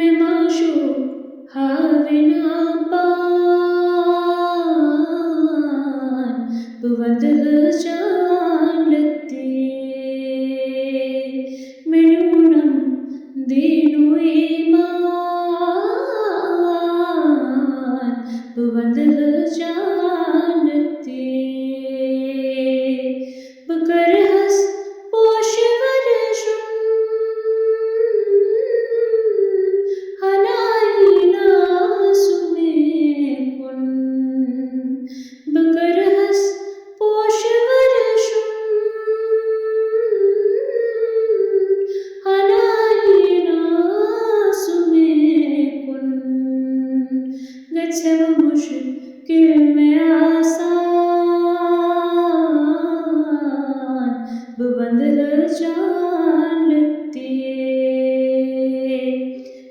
मैं माशूक हाविना पान बुवंद जानते मेनूनम दीनु ईमान बुवंद जानते बकर हस पोशवर शुम हनाइना सुमेकुन बकर हस पोशवर शुम हनाइना सुमेकुन गच्छव मुश्किल में आसान बुवंद जानते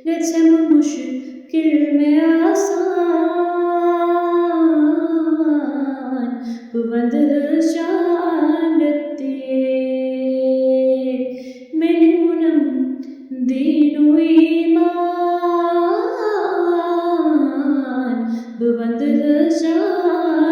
गच्छव मुश्किल में आसान बुवंद जानते मेनूनम दीनु ईमान बुवंद जानते